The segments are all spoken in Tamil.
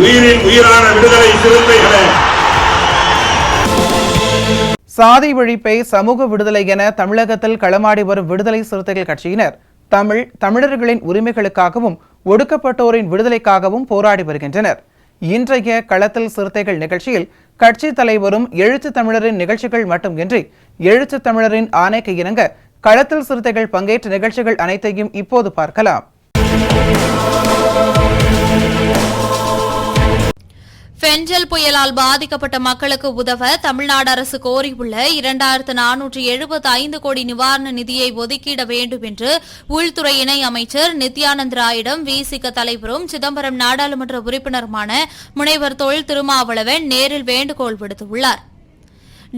உயிரின் உயிரான விடுதலை சிறுத்தைகளே, சாதி ஒழிப்பை சமூக விடுதலை என தமிழகத்தில் களமாடி வரும் விடுதலை சிறுத்தைகள் கட்சியினர் தமிழர்களின் உரிமைகளுக்காகவும் ஒடுக்கப்பட்டோரின் விடுதலைக்காகவும் போராடி வருகின்றனர். இன்றைய களத்தில் சிறுத்தைகள் நிகழ்ச்சியில் கட்சி தலைவரும் எழுத்து தமிழரின் நிகழ்ச்சிகள் மட்டுமின்றி எழுத்து தமிழரின் ஆணைக்கு இணங்க களத்தில் சிறுத்தைகள் பங்கேற்ற நிகழ்ச்சிகள் அனைத்தையும் இப்போது பார்க்கலாம். பெஞ்சல் புயலால் பாதிக்கப்பட்ட மக்களுக்கு உதவ தமிழ்நாடு அரசு கோரியுள்ள 2475 கோடி நிவாரண நிதியை ஒதுக்கிட வேண்டும் என்று உள்துறை இணை அமைச்சர் நித்யானந்த் ராயிடம் விசிக தலைவரும் சிதம்பரம் நாடாளுமன்ற உறுப்பினருமான முனைவர் தொல் திருமாவளவன் நேரில் வேண்டுகோள் விடுத்துள்ளார்.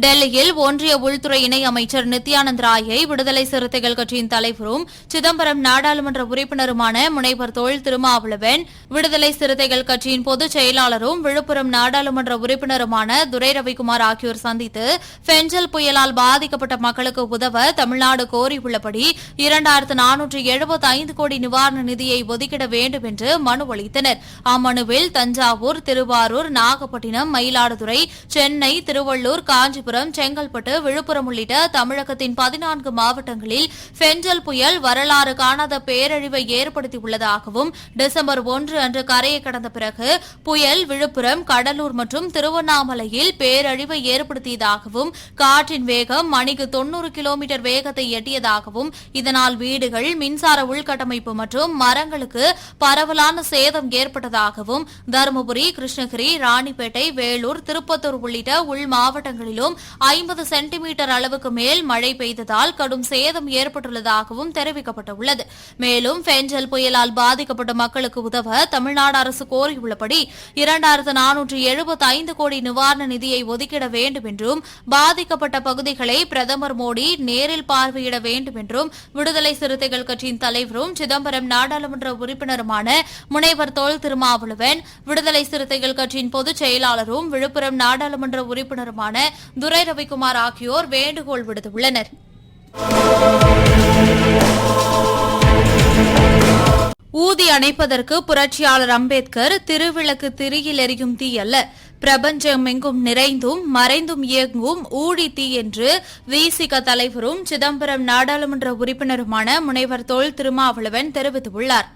டெல்லியில் ஒன்றிய உள்துறை இணை அமைச்சர் நித்யானந்த் ராயை விடுதலை சிறுத்தைகள் கட்சியின் தலைவரும் சிதம்பரம் நாடாளுமன்ற உறுப்பினருமான முனைவர் தொல் திருமாவளவன், விடுதலை சிறுத்தைகள் கட்சியின் பொதுச் செயலாளரும் விழுப்புரம் நாடாளுமன்ற உறுப்பினருமான துரை ரவிக்குமார் ஆகியோர் சந்தித்து பெஞ்சல் புயலால் பாதிக்கப்பட்ட மக்களுக்கு உதவ தமிழ்நாடு கோரியுள்ளபடி 2475 கோடி நிவாரண நிதியை ஒதுக்கிட வேண்டும் என்று மனு அளித்தனர். அம்மனுவில் தஞ்சாவூர், திருவாரூர், நாகப்பட்டினம், மயிலாடுதுறை, சென்னை, திருவள்ளூர், காஞ்சிபுரம், செங்கல்பட்டு, விழுப்புரம் உள்ளிட்ட தமிழகத்தின் 14 மாவட்டங்களில் பெஞ்சல் புயல் வரலாறு காணாத பேரழிவை ஏற்படுத்தியுள்ளதாகவும் டிசம்பர் 1 அன்று கரையை கடந்த பிறகு புயல் விழுப்புரம், கடலூர் மற்றும் திருவண்ணாமலையில் பேரழிவை ஏற்படுத்தியதாகவும் காற்றின் வேகம் மணிக்கு 90 கிலோமீட்டர் வேகத்தை எட்டியதாகவும் இதனால் வீடுகள், மின்சார உள்கட்டமைப்பு மற்றும் மரங்களுக்கு பரவலான சேதம் ஏற்பட்டதாகவும் தருமபுரி, கிருஷ்ணகிரி, ராணிப்பேட்டை, வேலூர், திருப்பத்தூர் உள்ளிட்ட உள் மாவட்டங்களிலும் 50 சென்டிமீட்டர் அளவுக்கு மேல் மழை பெய்ததால் கடும் சேதம் ஏற்பட்டுள்ளதாகவும் தெரிவிக்கப்பட்டுள்ளது. மேலும் பெஞ்சல் புயலால் பாதிக்கப்பட்ட மக்களுக்கு உதவ தமிழ்நாடு அரசு கோரியுள்ளபடி 2475 கோடி நிவாரண நிதியை ஒதுக்கிட வேண்டும் என்றும் பாதிக்கப்பட்ட பகுதிகளை பிரதமர் மோடி நேரில் பார்வையிட வேண்டும் என்றும் விடுதலை சிறுத்தைகள் கட்சியின் தலைவரும் சிதம்பரம் நாடாளுமன்ற உறுப்பினருமான முனைவர் தொல் திருமாவளவன், விடுதலை சிறுத்தைகள் கட்சியின் பொதுச் செயலாளரும் விழுப்புரம் நாடாளுமன்ற உறுப்பினருமான துரை ரவிக்குமார் ஆகியோர் வேண்டுகோள் விடுத்துள்ளனர். ஊதி அணைப்பதற்கு புரட்சியாளர் அம்பேத்கர் திருவிளக்கு திரியில் எரியும் தீ அல்ல, பிரபஞ்சமெங்கும் நிறைந்தும் மறைந்தும் இயங்கும் ஊழி தீ என்று விசிக தலைவரும் சிதம்பரம் நாடாளுமன்ற உறுப்பினருமான முனைவர் தொல் திருமாவளவன் தெரிவித்துள்ளார்.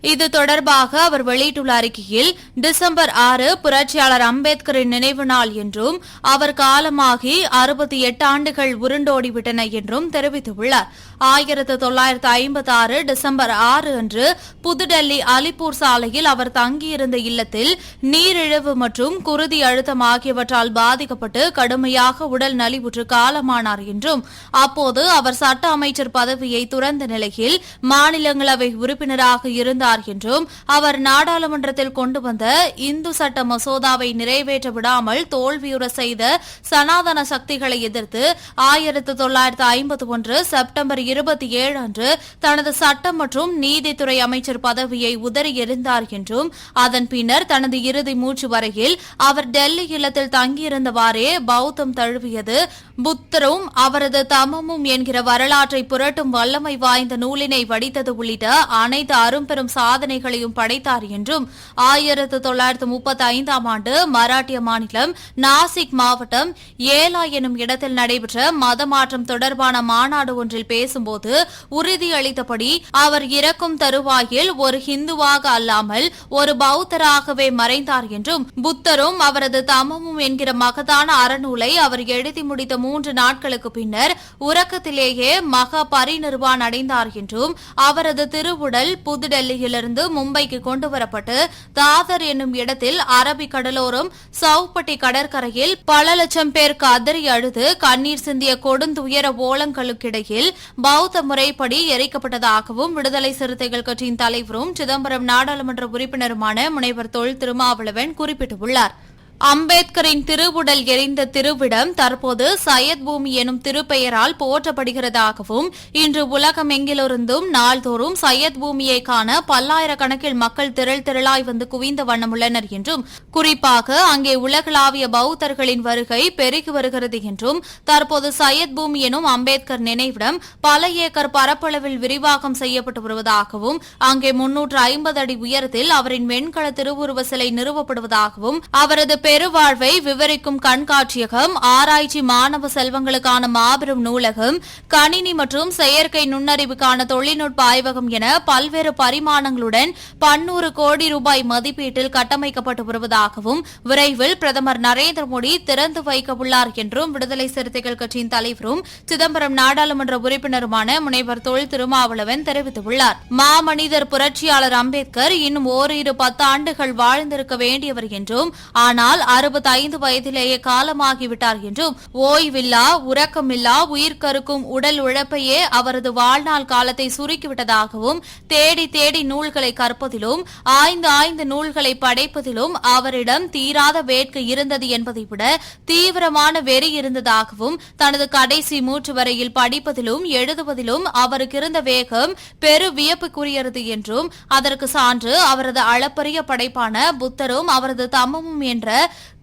இது தொடர்பாக அவர் வெளியிட்டுள்ள அறிக்கையில் டிசம்பர் 6 புரட்சியாளர் அம்பேத்கரின் நினைவு நாள் என்றும் அவர் காலமாகி 68 ஆண்டுகள் உருண்டோடிவிட்டன என்றும் தெரிவித்துள்ளார். 1956 டிசம்பர் 6 அன்று புதுடெல்லி அலிப்பூர் சாலையில் அவர் தங்கியிருந்த இல்லத்தில் நீரிழிவு மற்றும் குருதி அழுத்தம் ஆகியவற்றால் பாதிக்கப்பட்டு கடுமையாக உடல் நலிவுற்று காலமானார் என்றும் அப்போது அவர் சட்ட அமைச்சர் பதவியை துறந்த நிலையில் மாநிலங்களவை உறுப்பினராக இருந்தார் என்றும் அவர் நாடாளுமன்றத்தில் கொண்டு வந்த இந்து சட்ட மசோதாவை நிறைவேற்ற விடாமல் தோல்வியுற செய்த சனாதன சக்திகளை எதிர்த்து 1951 செப்டம்பர் 27 அன்று தனது சட்டம் மற்றும் நீதித்துறை அமைச்சர் பதவியை உதறி எறிந்தார் என்றும் அதன் பின்னர் தனது இறுதி மூச்சு வரையில் அவர் டெல்லி இல்லத்தில் தங்கியிருந்தவாறே பௌத்தம் தழுவியது, புத்தரும் அவரது தமமும் என்கிற வரலாற்றை புரட்டும் வல்லமை வாய்ந்த நூலினை வடித்தது உள்ளிட்ட அனைத்து அரும்பெரும் சாதனைகளையும் படைத்தார் என்றும் 1935 ஆண்டு மராட்டிய மாநிலம் நாசிக் மாவட்டம் ஏலா எனும் இடத்தில் நடைபெற்ற மதமாற்றம் தொடர்பான மாநாடு ஒன்றில் பேசும்போது உறுதியளித்தபடி அவர் இறக்கும் தருவாயில் ஒரு ஹிந்துவாக அல்லாமல் ஒரு பௌத்தராகவே மறைந்தார் என்றும் புத்தரும் அவரது தமமும் என்கிற மகத்தான அறநூலை அவர் எழுதி முடித்த 3 நாட்களுக்கு பின்னர் உறக்கத்திலேயே மகா பரிநிர்வான் அடைந்தார் என்றும் அவரது திருவுடல் புதுடெல்லியிலிருந்து மும்பைக்கு கொண்டுவரப்பட்டு தாதர் என்னும் இடத்தில் அரபிக் கடலோரம் சவுப்பட்டி கடற்கரையில் பல லட்சம் பேர் கதறி அழுது கண்ணீர் சிந்திய கொடுந்துயர ஓலங்களுக்கிடையில் பௌத்த முறைப்படி எரிக்கப்பட்டதாகவும் விடுதலை சிறுத்தைகள் கட்சியின் தலைவரும் சிதம்பரம் நாடாளுமன்ற உறுப்பினருமான முனைவர் தொல் திருமாவளவன் குறிப்பிட்டுள்ளார். அம்பேத்கரின் திருவுடல் எரிந்த திருவிடம் தற்போது சையத் பூமி எனும் திருப்பெயரால் போற்றப்படுகிறதாகவும் இன்று உலகமெங்கிலிருந்தும் நாள்தோறும் சையத் பூமியை காண பல்லாயிரக்கணக்கில் மக்கள் திரளாய் வந்து குவிந்த வண்ணமுள்ளனர் என்றும் குறிப்பாக அங்கே உலகளாவிய பௌத்தர்களின் வருகை பெருகி வருகிறது என்றும் தற்போது சையத் பூமி எனும் அம்பேத்கர் நினைவிடம் பல ஏக்கர் பரப்பளவில் விரிவாக்கம் செய்யப்பட்டு வருவதாகவும் அங்கே 350 அடி உயரத்தில் அவரின் வெண்கல திருவுருவ சிலை நிறுவப்படுவதாகவும் அவரது பெருவாழ்வை விவரிக்கும் கண்காட்சியகம், ஆராய்ச்சி மாணவ செல்வங்களுக்கான மாபெரும் நூலகம், கணினி மற்றும் செயற்கை நுண்ணறிவுக்கான தொழில்நுட்ப ஆய்வகம் என பல்வேறு பரிமாணங்களுடன் 100 கோடி ரூபாய் மதிப்பீட்டில் கட்டமைக்கப்பட்டு வருவதாகவும் விரைவில் பிரதமர் நரேந்திர மோடி திறந்து வைக்க உள்ளார் என்றும் விடுதலை சிறுத்தைகள் கட்சியின் தலைவரும் சிதம்பரம் நாடாளுமன்ற உறுப்பினருமான முனைவர் தொல் திருமாவளவன் தெரிவித்துள்ளார். மாமனிதர் புரட்சியாளர் அம்பேத்கர் இன்னும் ஓரிரு 10 ஆண்டுகள் வாழ்ந்திருக்க வேண்டியவர் என்றும் ஆனால் 65 வயதிலேயே காலமாகிவிட்டார் என்றும் ஓய்வில்லா உறக்கமில்லா உயிர்கருக்கும் உடல் உழைப்பையே அவரது வாழ்நாள் காலத்தை சுருக்கிவிட்டதாகவும் தேடி தேடி நூல்களை கற்பதிலும் ஆய்ந்து நூல்களை படைப்பதிலும் அவரிடம் தீராத வேட்கை இருந்தது என்பதை விட தீவிரமான வெறி இருந்ததாகவும் தனது கடைசி மூச்சு வரையில் படிப்பதிலும் எழுதுவதிலும் அவருக்கு இருந்த வேகம் பெரு வியப்புக்குரியது என்றும் அதற்கு சான்று அவரது அளப்பரிய படைப்பான புத்தரும் அவரது தம்மமும் என்ற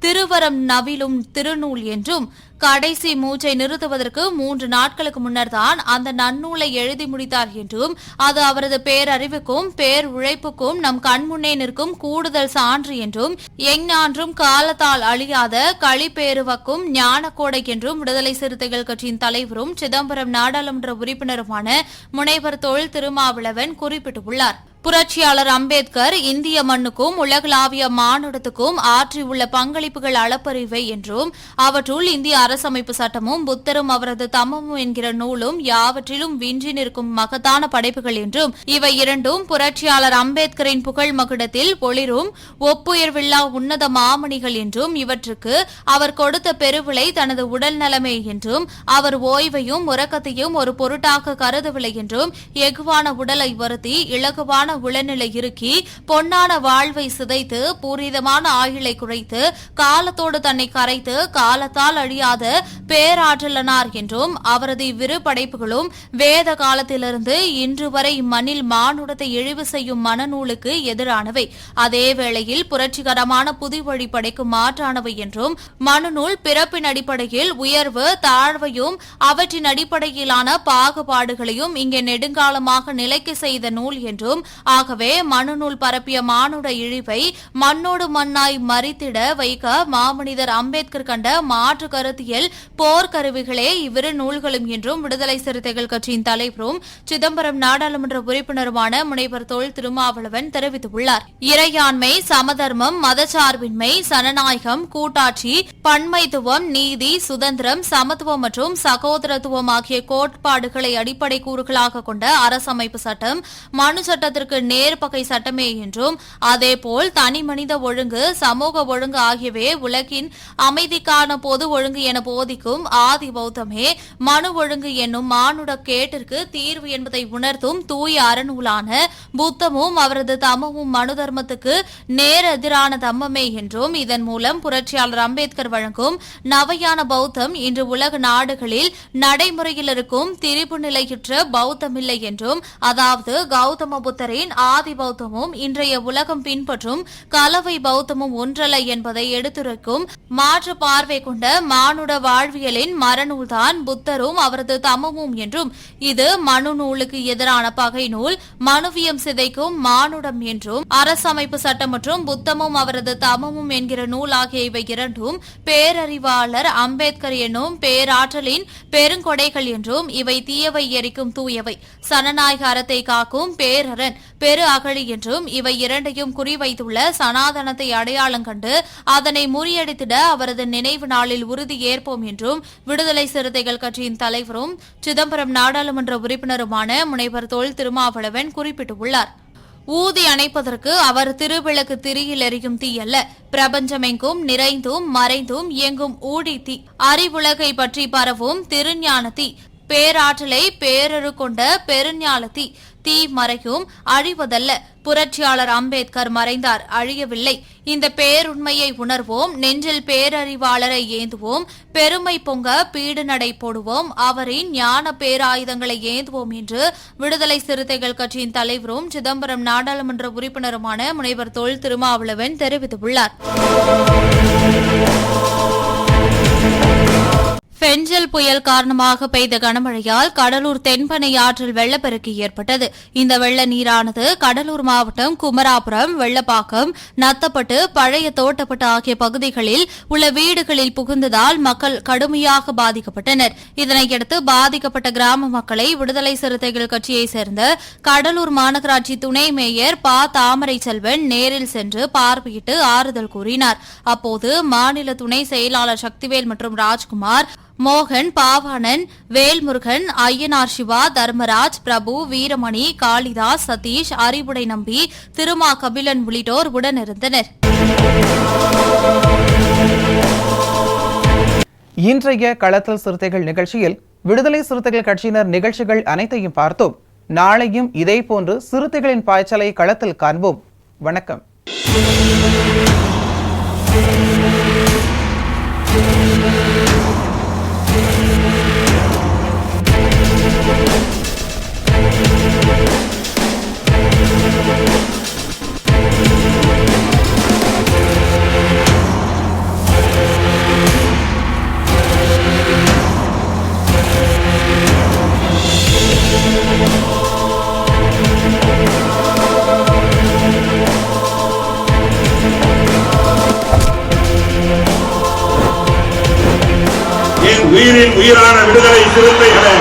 திருவரம் நவிலும் திருநூல் என்றும் கடைசி மூச்சை நிறுத்துவதற்கு 3 நாட்களுக்கு முன்னர்தான் அந்த நன்னூலை எழுதி முடித்தார் என்றும் அது அவரது பேரறிவுக்கும் பேர் உழைப்புக்கும் நம் கண்முன்னே நிற்கும் கூடுதல் சான்று என்றும் எஞ்ஞான்றும் காலத்தால் அழியாத களிப்பேருவக்கும் ஞானக்கோடை என்றும் விடுதலை சிறுத்தைகள் கட்சியின் தலைவரும் சிதம்பரம் நாடாளுமன்ற உறுப்பினருமான முனைவர் தொல் திருமாவளவன் குறிப்பிட்டுள்ளார். புரட்சியாளர் அம்பேத்கர் இந்திய மண்ணுக்கும் உலகளாவிய மானுடத்துக்கும் ஆற்றியுள்ள பங்களிப்புகள் அளப்பரிவை என்றும் அவற்றுள் இந்திய அரசமைப்பு சட்டமும் புத்தரும் அவரது தம்மமும் என்கிற நூலும் யாவற்றிலும் விஞ்சி நிற்கும் மகத்தான படைப்புகள் என்றும் இவை இரண்டும் புரட்சியாளர் அம்பேத்கரின் புகழ் மகுடத்தில் ஒளிரும் ஒப்புயர்வில்லா உன்னத மாமணிகள் என்றும் இவற்றுக்கு அவர் கொடுத்த பெருவிலை தனது உடல் நலமே என்றும் அவர் ஓய்வையும் உறக்கத்தையும் ஒரு பொருட்டாக கருதவில்லை என்றும் எகுவான உடலை வருத்தி இலகுவான உளநிலை இறுக்கி பொன்னான வாழ்வை சிதைத்து பூரிதமான ஆயுளை குறைத்து காலத்தோடு தன்னை கரைத்து காலத்தால் அழியாத பேராற்றலனார் என்றும் அவரது இவ்விரு படைப்புகளும் வேத காலத்திலிருந்து இன்று வரை இம்மண்ணில் மானுடத்தை இழிவு செய்யும் மனநூலுக்கு எதிரானவை, அதே வேளையில் புரட்சிகரமான புதுவழி படைக்கும் மாற்றானவை என்றும் மனுநூல் பிறப்பின் அடிப்படையில் உயர்வு தாழ்வையும் அவற்றின் அடிப்படையிலான பாகுபாடுகளையும் இங்கே நெடுங்காலமாக நிலைக்கு செய்த நூல் என்றும் ஆகவே மனுநூல் பரப்பிய மானுட இழிவை மண்ணோடு மண்ணாய் மறித்திட வைக்க மாமனிதர் அம்பேத்கர் கண்ட மாற்று கருத்தியல் போர்க்கருவிகளே இவ்விரு நூல்களும் என்றும் விடுதலை சிறுத்தைகள் கட்சியின் தலைவரும் சிதம்பரம் நாடாளுமன்ற உறுப்பினருமான முனைவர் தொல் திருமாவளவன் தெரிவித்துள்ளார். இறையாண்மை, சமதர்மம், மதச்சார்பின்மை, சனநாயகம், கூட்டாட்சி, பன்மைத்துவம், நீதி, சுதந்திரம், சமத்துவம் மற்றும் சகோதரத்துவம் ஆகிய கோட்பாடுகளை அடிப்படை கூறுகளாக கொண்ட அரசமைப்பு சட்டம் மனு சட்டத்திற்கு நேர்பகை சட்டமே என்றும் அதேபோல் தனி மனித ஒழுங்கு, சமூக ஒழுங்கு ஆகியவே உலகின் அமைதிக்கான பொது ஒழுங்கு என போதிக்கும் ஆதி பௌத்தமே மனு ஒழுங்கு என்னும் மானுட கேட்டிற்கு தீர்வு என்பதை உணர்த்தும் தூய அறநூலான புத்தமும் அவரது தம்மமும் மனு தர்மத்துக்கு நேர் எதிரான தம்மமே என்றும் இதன் மூலம் புரட்சியாளர் அம்பேத்கர் வழங்கும் நவயான பௌத்தம் இன்று உலக நாடுகளில் நடைமுறையில் இருக்கும் திரிபு நிலையுற்ற பௌத்தமில்லை என்றும் அதாவது கௌதம புத்தரின் ஆதி பௌத்தமும் இன்றைய உலகம் பின்பற்றும் கலவை பௌத்தமும் ஒன்றல்ல என்பதை எடுத்துரைக்கும் மாற்று பார்வை கொண்ட மானுட வாழ்வியலின் மரநூல்தான் புத்தரும் அவரது தம்மமும் என்றும் இது மனு நூலுக்கு எதிரான பகை நூல், மனுவியம் சிதைக்கும் மானுடம் என்றும் அரசமைப்பு சட்டம் மற்றும் புத்தமும் அவரது தம்மமும் என்கிற நூல் ஆகிய இவை இரண்டும் பேரறிவாளர் அம்பேத்கர் என்னும் பேராற்றலின் பெருங்கொடைகள் என்றும் இவை தீயவை எரிக்கும் தூயவை, சனநாயக அறத்தை காக்கும் பேரரண் பெரு அகழி என்றும் இவை இரண்டையும் குறிவைத்துள்ள சனாதனத்தை அடையாளம் கண்டு அதனை முறியடித்திட அவரது நினைவு நாளில் உறுதி ஏற்போம் என்றும் விடுதலை சிறுத்தைகள் கட்சியின் தலைவரும் சிதம்பரம் நாடாளுமன்ற உறுப்பினருமான முனைவர் தொல் திருமாவளவன் குறிப்பிட்டுள்ளார். ஊதி அணைப்பதற்கு அவர் திருவிளக்கு திரியில் எரியும் தீ அல்ல, பிரபஞ்சமெங்கும் நிறைந்தும் மறைந்தும் இயங்கும் ஊழி தீ, அறிவுலகை பற்றி பரவும் திருஞான தீ, பேராற்றலை பேரரு கொண்ட பெருஞாலத்தி தீ மறையும் அழிவதல்ல. புரட்சியாளர் அம்பேத்கர் மறைந்தார், அழியவில்லை. இந்த பேருண்மையை உணர்வோம், நெஞ்சில் பேரறிவாளரை ஏந்துவோம், பெருமை பொங்க பீடு நடை போடுவோம், அவரின் ஞான பேராயுதங்களை ஏந்துவோம் என்று விடுதலை சிறுத்தைகள் கட்சியின் தலைவரும் சிதம்பரம் நாடாளுமன்ற உறுப்பினருமான முனைவர் தொல் திருமாவளவன் தெரிவித்துள்ளார். பெஞ்சல் புயல் காரணமாக பெய்த கனமழையால் கடலூர் தென்பெண்ணை ஆற்றில் வெள்ளப்பெருக்கு ஏற்பட்டது. இந்த வெள்ள நீரானது கடலூர் மாவட்டம் குமராபுரம், வெள்ளப்பாக்கம், நத்தப்பட்டு, பழைய தோட்டப்பட்டு ஆகிய பகுதிகளில் உள்ள வீடுகளில் புகுந்ததால் மக்கள் கடுமையாக பாதிக்கப்பட்டனர். இதனையடுத்து பாதிக்கப்பட்ட கிராம மக்களை விடுதலை சிறுத்தைகள் கட்சியைச் சேர்ந்த கடலூர் மாநகராட்சி துணை மேயர் ப. தாமரை செல்வன் நேரில் சென்று பார்வையிட்டு ஆறுதல் கூறினார். அப்போது மாநில துணை செயலாளர் சக்திவேல் மற்றும் ராஜ்குமார், மோகன், பாவாணன், வேல்முருகன், ஐயனார் சிவா, தர்மராஜ், பிரபு, வீரமணி, காளிதாஸ், சதீஷ், அறிவுடை நம்பி, திருமா கபிலன் உள்ளிட்டோர் உடனிருந்தனர். இன்றைய களத்தல் சிறுத்தைகள் நிகழ்ச்சியில் விடுதலை சிறுத்தைகள் கட்சியினர் நிகழ்ச்சிகள் அனைத்தையும் பார்த்தோம். நாளையும் இதேபோன்று சிறுத்தைகளின் பாய்ச்சலை களத்தில் காண்போம். வணக்கம். உயிரின் உயிரான விடுதலை சிறுத்தைகளே,